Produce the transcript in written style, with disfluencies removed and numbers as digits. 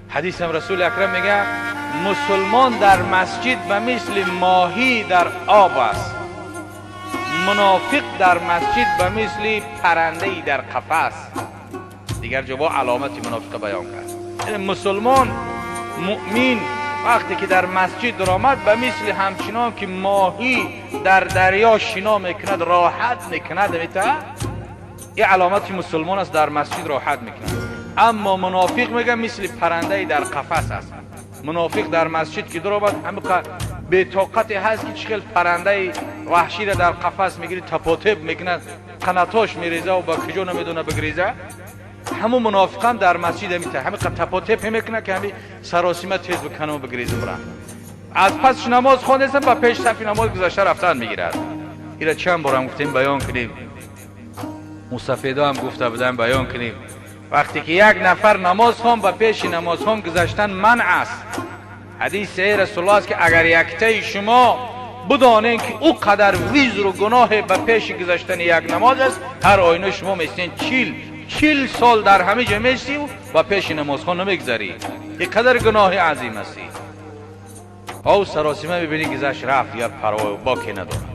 حدیث هم رسول اکرم میگه مسلمان در مسجد به مثل ماهی در آب است، منافق در مسجد به مثل پرنده‌ای در قفس. دیگر جواب علامت منافق بیان کرد. یعنی مسلمان مؤمن وقتی که در مسجد درآمد به مثل همچنان که ماهی در دریا شنا میکند راحت میکند، این علامت مسلمان است، در مسجد راحت میکند. اما منافق میگه مثل پرنده در قفس است. منافق در مسجد که درآمد همه به طاقت هست که چخیل پرنده وحشی را در قفس میگیره، تپاتپ میکنه، قناتاش میریزه و با کجا نمیدونه بگریزه. همون منافقان در مسجد میته همه تپاتپ میکنه که همه سراسیمه تیز بکنه و بگریزه برن. از پس نماز خواندن با پیش صف نماز گذشته رفتن میگیرد. اینا چند بار هم گفتیم بیان کنیم، مصطفیدا هم گفته بودن بیان کنیم. وقتی که یک نفر نماز خوان با پیش نماز خوان گذشتن منع است. حدیث رسول الله است که اگر یکته شما بدانین که او قدر وزر و گناه به پیش گذشتن یک نماز است، هر آینه شما میستین 40 سال در همه جا میستی و با پیش نماز خوان نمیگذری. یک قدر گناه عظیم است. او سراسیمه ببینی گذشت رفت یا پروا باکی نداره.